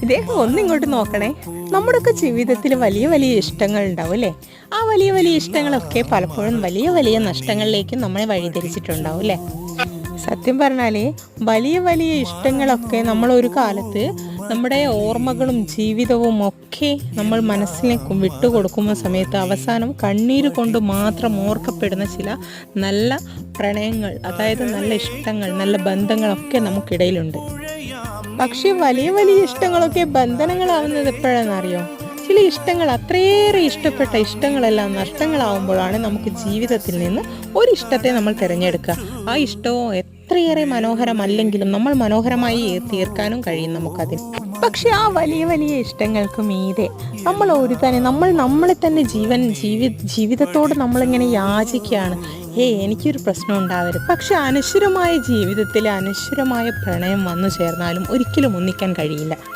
ഇദ്ദേഹം ഒന്നിങ്ങോട്ട് നോക്കണേ. നമ്മുടെയൊക്കെ ജീവിതത്തിൽ വലിയ വലിയ ഇഷ്ടങ്ങൾ ഉണ്ടാവും അല്ലേ? ആ വലിയ വലിയ ഇഷ്ടങ്ങളൊക്കെ പലപ്പോഴും വലിയ വലിയ നഷ്ടങ്ങളിലേക്ക് നമ്മളെ വഴിതിരിച്ചിട്ടുണ്ടാവും അല്ലേ? സത്യം പറഞ്ഞാൽ വലിയ വലിയ ഇഷ്ടങ്ങളൊക്കെ നമ്മൾ ഒരു കാലത്ത് നമ്മുടെ ഓർമ്മകളും ജീവിതവും ഒക്കെ നമ്മൾ മനസ്സിലേക്ക് വിട്ടുകൊടുക്കുന്ന സമയത്ത് അവസാനം കണ്ണീര് കൊണ്ട് മാത്രം ഓർക്കപ്പെടുന്ന ചില നല്ല പ്രണയങ്ങൾ, അതായത് നല്ല ഇഷ്ടങ്ങൾ, നല്ല ബന്ധങ്ങളൊക്കെ നമുക്കിടയിലുണ്ട്. പക്ഷെ വലിയ വലിയ ഇഷ്ടങ്ങളൊക്കെ ബന്ധനങ്ങളാവുന്നത് എപ്പോഴാണെന്നറിയോ? ചില ഇഷ്ടങ്ങൾ, അത്രയേറെ ഇഷ്ടപ്പെട്ട ഇഷ്ടങ്ങളെല്ലാം നഷ്ടങ്ങളാവുമ്പോഴാണ് നമുക്ക് ജീവിതത്തിൽ നിന്ന് ഒരു ഇഷ്ടത്തെ നമ്മൾ തിരഞ്ഞെടുക്കുക. ആ ഇഷ്ടവും എത്രയേറെ മനോഹരമല്ലെങ്കിലും നമ്മൾ മനോഹരമായി തീർക്കാനും കഴിയും നമുക്കതിന്. പക്ഷെ ആ വലിയ വലിയ ഇഷ്ടങ്ങൾക്ക് മീതെ നമ്മൾ നമ്മളെ തന്നെ ജീവിതത്തോട് നമ്മളിങ്ങനെ യാചിക്കുകയാണ്. എനിക്കൊരു പ്രശ്നം ഉണ്ടാവരുത്. പക്ഷെ അനശ്വരമായ ജീവിതത്തിൽ അനശ്വരമായ പ്രണയം വന്നു ചേർന്നാലും ഒരിക്കലും ഒന്നിക്കാൻ കഴിയില്ല.